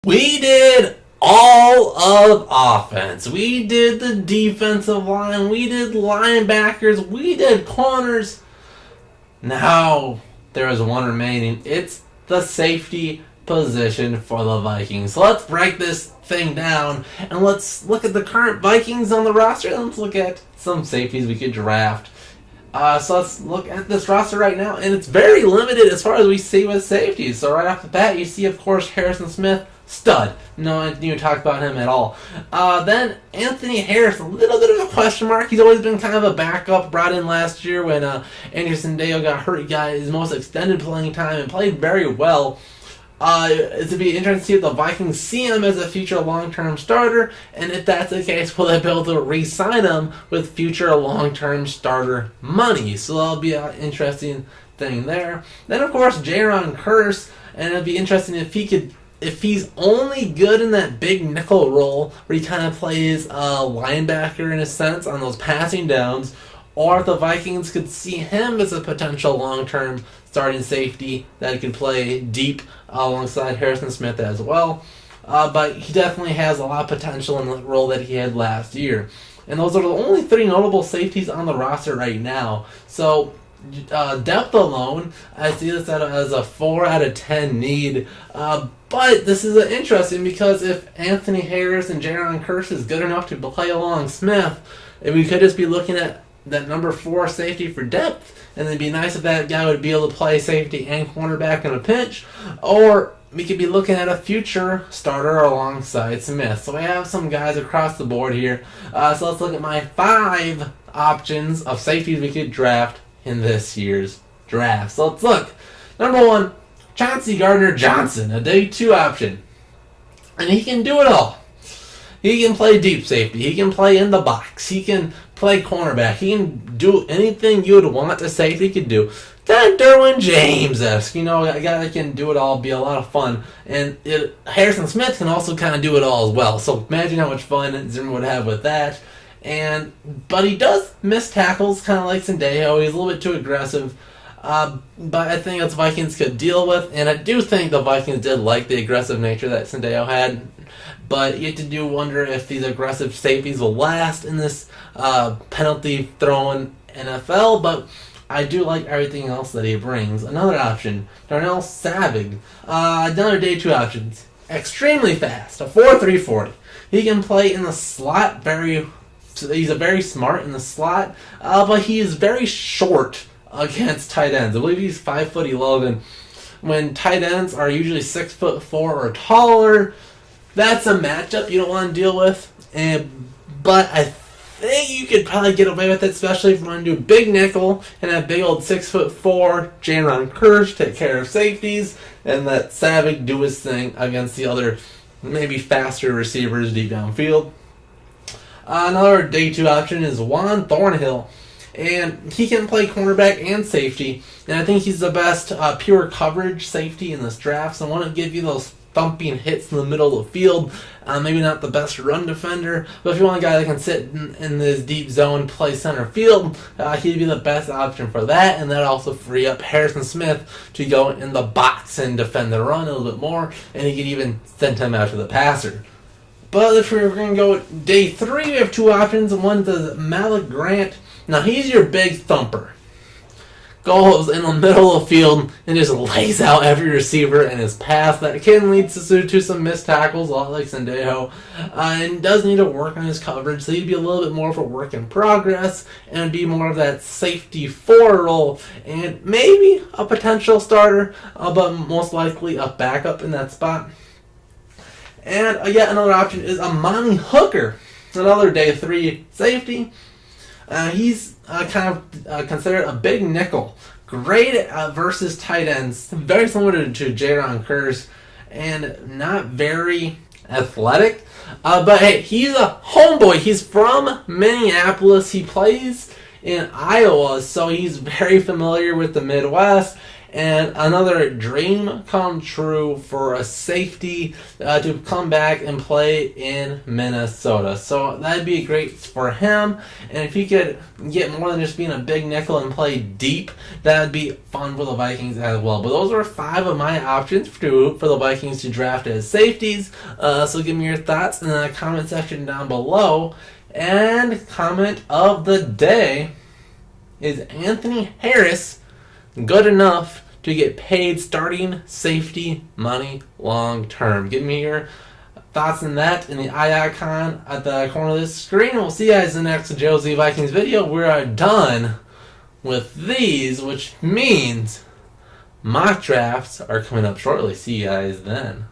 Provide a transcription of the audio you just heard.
We did all of offense. We did the defensive line. We did linebackers. We did corners. Now there is one remaining. It's the safety position for the Vikings. So let's break this thing down and let's look at the current Vikings on the roster and let's look at some safeties we could draft. So let's look at this roster right now, and it's very limited as far as we see with safeties. So right off the bat, you see, of course, Harrison Smith, stud. No need to talk about him at all. Then Anthony Harris, a little bit of a question mark. He's always been kind of a backup, brought in last year when Anderson Dale got hurt. He got his most extended playing time and played very well. It'd be interesting to see if the Vikings see him as a future long-term starter, and if that's the case, will they be able to re-sign him with future long-term starter money? So that'll be an interesting thing there. Then, of course, Jaron Kearse, and it'd be interesting if he's only good in that big nickel role where he kind of plays linebacker in a sense on those passing downs, or if the Vikings could see him as a potential long-term starting safety that could play deep alongside Harrison Smith as well. But he definitely has a lot of potential in the role that he had last year. And those are the only three notable safeties on the roster right now. So depth alone, I see this as a 4 out of 10 need. But this is interesting because if Anthony Harris and Jaron Kearse is good enough to play along Smith, we could just be looking at that number 4 safety for depth, and it'd be nice if that guy would be able to play safety and cornerback in a pinch, or we could be looking at a future starter alongside Smith. So we have some guys across the board here. So let's look at my 5 options of safeties we could draft in this year's draft. So let's look. Number 1, Chauncey Gardner-Johnson, a day 2 option. And he can do it all. He can play deep safety. He can play in the box. He can play cornerback. He can do anything you would want a safety could do. Kind of Derwin James-esque. A guy that can do it all, be a lot of fun. And Harrison Smith can also kind of do it all as well. So imagine how much fun Zimmer would have with that. But he does miss tackles, kind of like Sendejo. He's a little bit too aggressive. But I think that's Vikings could deal with. And I do think the Vikings did like the aggressive nature that Sendejo had. But you do wonder if these aggressive safeties will last in this penalty-throwing NFL. But I do like everything else that he brings. Another option, Darnell Savage. Another day 2 options. Extremely fast, a 4.3 40. He can play in the slot. He's very smart in the slot. But he is very short against tight ends. I believe he's 5'11". When tight ends are usually 6'4" or taller, that's a matchup you don't want to deal with. But I think you could probably get away with it, especially if you want to do big nickel and have big old 6'4" Jaron Kearse take care of safeties, and let Savage do his thing against the other maybe faster receivers deep downfield. Another day 2 option is Juan Thornhill. And he can play cornerback and safety. And I think he's the best pure coverage safety in this draft. So I want to give you those thumping hits in the middle of the field. Maybe not the best run defender, but if you want a guy that can sit in this deep zone, play center field, he'd be the best option for that. And that also free up Harrison Smith to go in the box and defend the run a little bit more. And he could even send him out to the passer. But if we're going to go day 3, we have 2 options. One is Malik Grant. Now, he's your big thumper. Goes in the middle of the field and just lays out every receiver in his path. That can lead to some missed tackles, a lot like Sendejo. And does need to work on his coverage, so he'd be a little bit more of a work in progress and be more of that safety 4 role. And maybe a potential starter, but most likely a backup in that spot. And yet another option is Amani Hooker, another day 3 safety. He's kind of considered a big nickel. Great versus tight ends. Very similar to Jaron Kearse. And not very athletic. But hey, he's a homeboy. He's from Minneapolis. He plays in Iowa, so he's very familiar with the Midwest. and another dream come true for a safety to come back and play in Minnesota. So that'd be great for him, and if he could get more than just being a big nickel and play deep, that'd be fun for the Vikings as well. But those are 5 of my options for the Vikings to draft as safeties. So give me your thoughts in the comment section down below. And comment of the day: is Anthony Harris good enough to get paid starting safety money long term? Give me your thoughts on that in the eye icon at the corner of this screen. We'll see you guys in the next Josie Vikings video. We're done with these, which means mock drafts are coming up shortly. See you guys then.